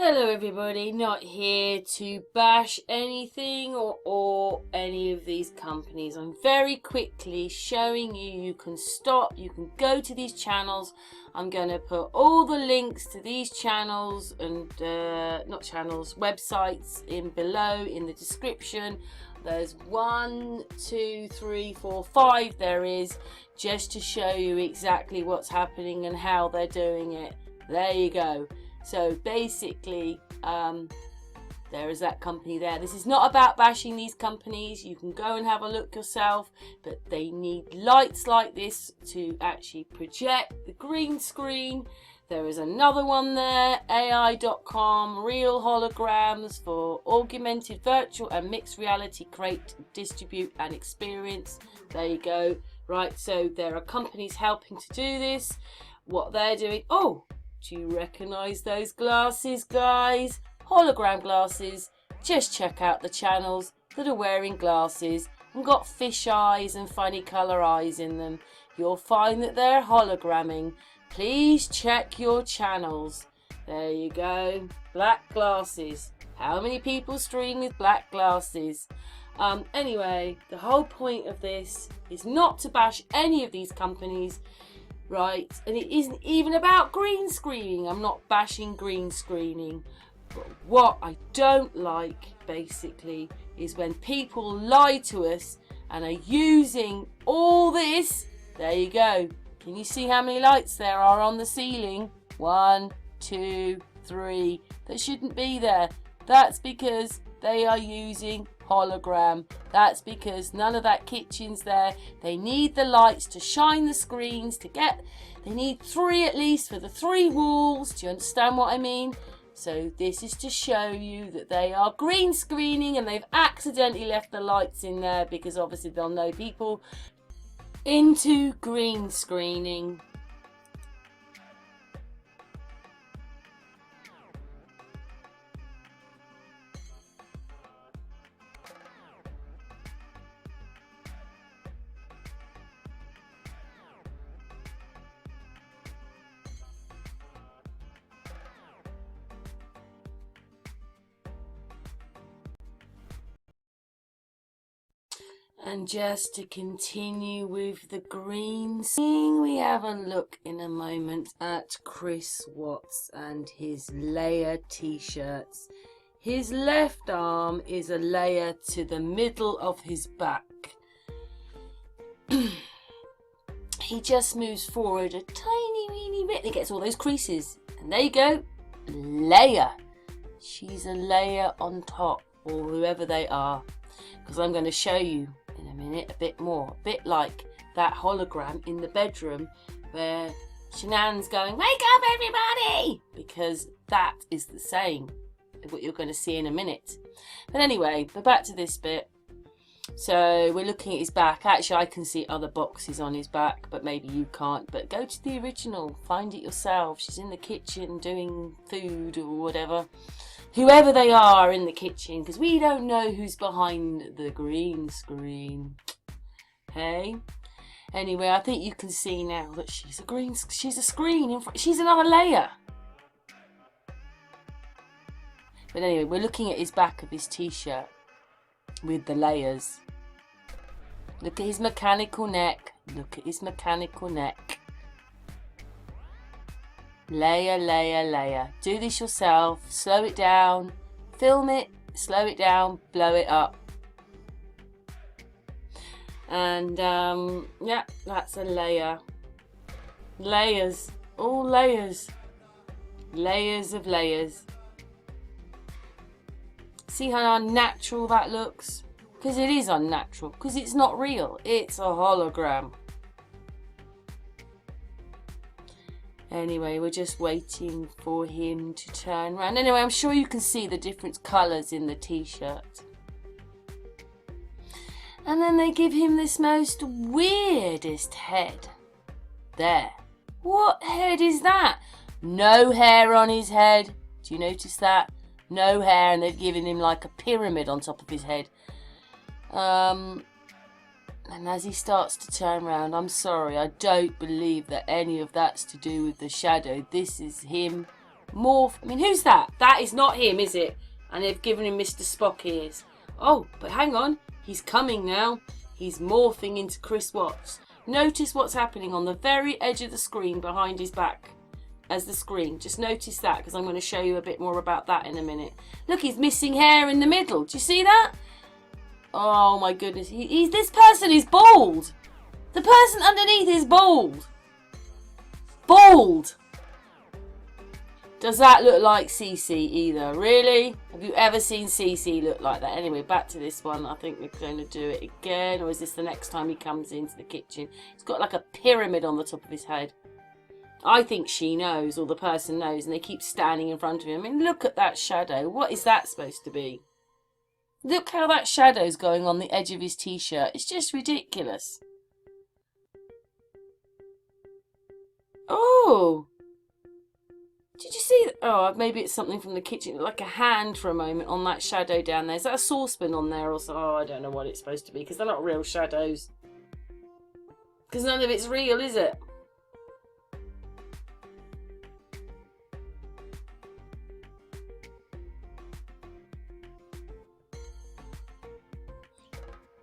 Hello everybody, not here to bash anything or any of these companies. I'm very quickly showing you can stop, you can go to these channels. I'm going to put all the links to these channels and websites in below in the description. There's 1, 2, 3, 4, 5 there is, just to show you exactly what's happening and how they're doing it. There you go. So basically, there is that company there. This is not about bashing these companies. You can go and have a look yourself, but they need lights like this to actually project the green screen. There is another one there, AI.com, real holograms for augmented, virtual and mixed reality, create, distribute and experience. There you go. Right, so there are companies helping to do this. What they're doing, oh, do you recognise those glasses, guys? Hologram glasses. Just check out the channels that are wearing glasses and got fish eyes and funny colour eyes in them. You'll find that they're hologramming. Please check your channels. There you go. Black glasses. How many people stream with black glasses? Anyway, the whole point of this is not to bash any of these companies. Right, and it isn't even about green screening. I'm not bashing green screening. But what I don't like, basically, is when people lie to us and are using all this. There you go. Can you see how many lights there are on the ceiling? 1, 2, 3. That shouldn't be there. That's because they are using hologram. That's because none of that kitchen's there. They need the lights to shine the screens to get. They need 3 at least for the 3 walls. Do you understand what I mean? So this is to show you that they are green screening and they've accidentally left the lights in there because obviously they'll know people into green screening. And just to continue with the green scene, we have a look in a moment at Chris Watts and his layer t-shirts. His left arm is a layer to the middle of his back. He just moves forward a tiny weeny bit and he gets all those creases. And there you go, layer. She's a layer on top, or whoever they are, because I'm going to show you in a minute a bit more, a bit like that hologram in the bedroom where Shanann's going, wake up everybody, because that is the same, what you're going to see in a minute. But anyway, we're back to this bit. So we're looking at his back. Actually, I can see other boxes on his back, but maybe you can't. But go to the original, find it yourself. She's in the kitchen doing food or whatever. Whoever they are in the kitchen, because we don't know who's behind the green screen. Hey? Anyway, I think you can see now that she's a screen in front. She's another layer. But anyway, we're looking at his back of his t-shirt with the layers. Look at his mechanical neck. Look at his mechanical neck. Layer, layer, layer. Do this yourself. Slow it down. Film it. Slow it down. Blow it up. And yeah, that's a layer. Layers. All layers. Layers of layers. See how unnatural that looks? Because it is unnatural. Because it's not real. It's a hologram. Anyway, we're just waiting for him to turn around. Anyway, I'm sure you can see the different colours in the t-shirt. And then they give him this most weirdest head. There. What head is that? No hair on his head. Do you notice that? No hair, and they've given him like a pyramid on top of his head. And as he starts to turn around, I'm sorry, I don't believe that any of that's to do with the shadow. This is him Morph. I mean, who's that? That is not him, is it? And they've given him Mr. Spock ears. Oh, but hang on. He's coming now. He's morphing into Chris Watts. Notice what's happening on the very edge of the screen behind his back as the screen. Just notice that, because I'm going to show you a bit more about that in a minute. Look, he's missing hair in the middle. Do you see that? Oh my goodness. This person is bald. The person underneath is bald. Bald. Does that look like Cece either? Really? Have you ever seen Cece look like that? Anyway, back to this one. I think we're going to do it again. Or is this the next time he comes into the kitchen? He's got like a pyramid on the top of his head. I think she knows, or the person knows, and they keep standing in front of him. I mean, look at that shadow. What is that supposed to be? Look how that shadow's going on the edge of his t-shirt. It's just ridiculous. Oh! Did you see that? Oh, maybe it's something from the kitchen, like a hand for a moment on that shadow down there. Is that a saucepan on there or so? Oh, I don't know what it's supposed to be, because they're not real shadows. Because none of it's real, is it?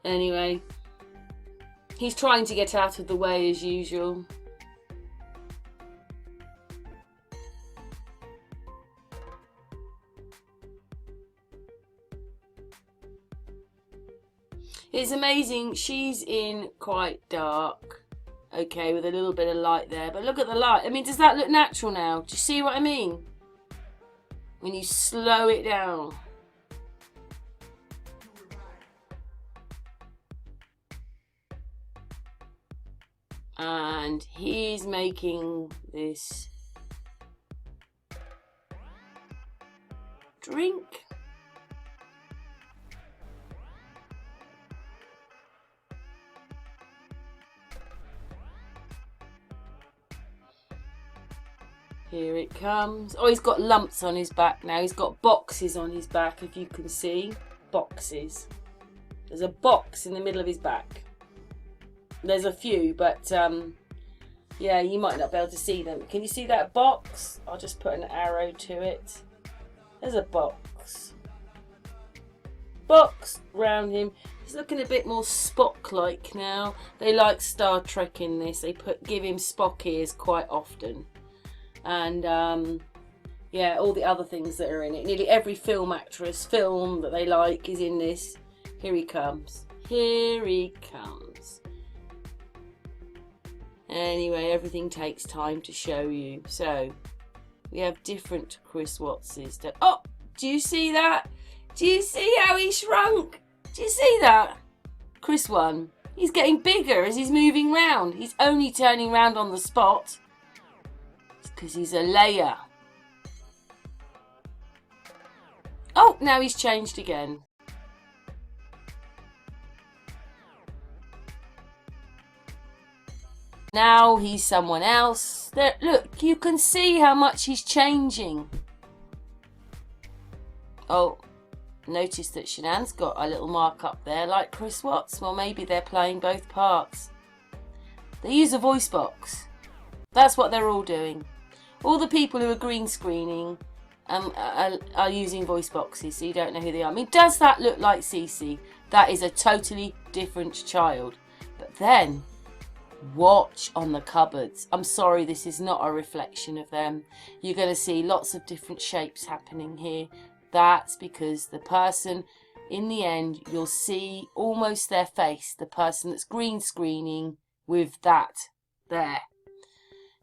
Anyway, he's trying to get out of the way as usual. It's amazing. She's in quite dark, okay, with a little bit of light there. But look at the light. I mean, does that look natural now? Do you see what I mean? When you slow it down. And he's making this drink. Here it comes. Oh, he's got lumps on his back now. He's got boxes on his back, if you can see. Boxes. There's a box in the middle of his back. There's a few, but yeah, you might not be able to see them. Can you see that box? I'll just put an arrow to it. There's a box. Box round him. He's looking a bit more Spock-like now. They like Star Trek in this. They give him Spock ears quite often. And yeah, all the other things that are in it. Nearly every film that they like is in this. Here he comes. Here he comes. Anyway, everything takes time to show you. So, we have different Chris Wattses. Oh, do you see that? Do you see how he shrunk? Do you see that? Chris 1. He's getting bigger as he's moving round. He's only turning round on the spot. Because he's a layer. Oh, now he's changed again. Now he's someone else. There, look, you can see how much he's changing. Oh, notice that Shanann's got a little mark up there like Chris Watts. Well, maybe they're playing both parts. They use a voice box. That's what they're all doing. All the people who are green screening are using voice boxes, so you don't know who they are. I mean, does that look like Cece? That is a totally different child. But then, watch on the cupboards. I'm sorry, this is not a reflection of them. You're going to see lots of different shapes happening here. That's because the person, in the end, you'll see almost their face. The person that's green screening with that there.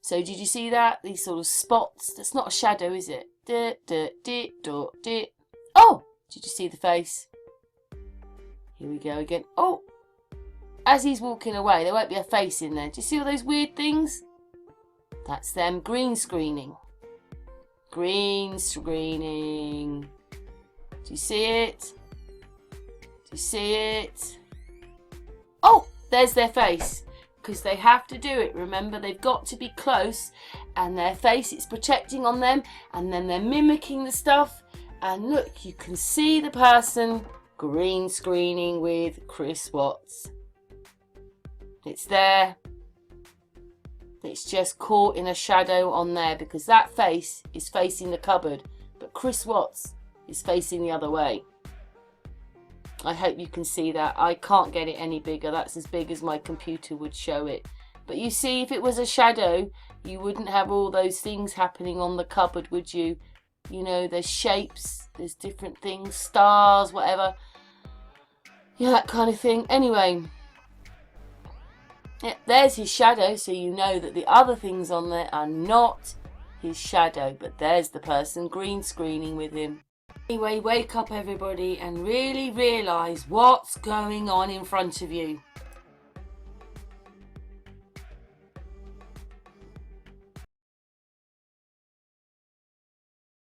So did you see that? These sort of spots. That's not a shadow, is it? Oh! Did you see the face? Here we go again. Oh! As he's walking away, there won't be a face in there. Do you see all those weird things? That's them green screening. Green screening. Do you see it? Do you see it? Oh! There's their face. Because they have to do it. Remember, they've got to be close, and their face is protecting on them, and then they're mimicking the stuff. And look, you can see the person green screening with Chris Watts. It's there. It's just caught in a shadow on there because that face is facing the cupboard, but Chris Watts is facing the other way. I hope you can see that. I can't get it any bigger. That's as big as my computer would show it. But you see, if it was a shadow, you wouldn't have all those things happening on the cupboard, would you? You know, there's shapes, there's different things, stars, whatever. Yeah, that kind of thing. Anyway, yeah, there's his shadow, so you know that the other things on there are not his shadow, but there's the person green screening with him. Anyway, wake up everybody and really realise what's going on in front of you.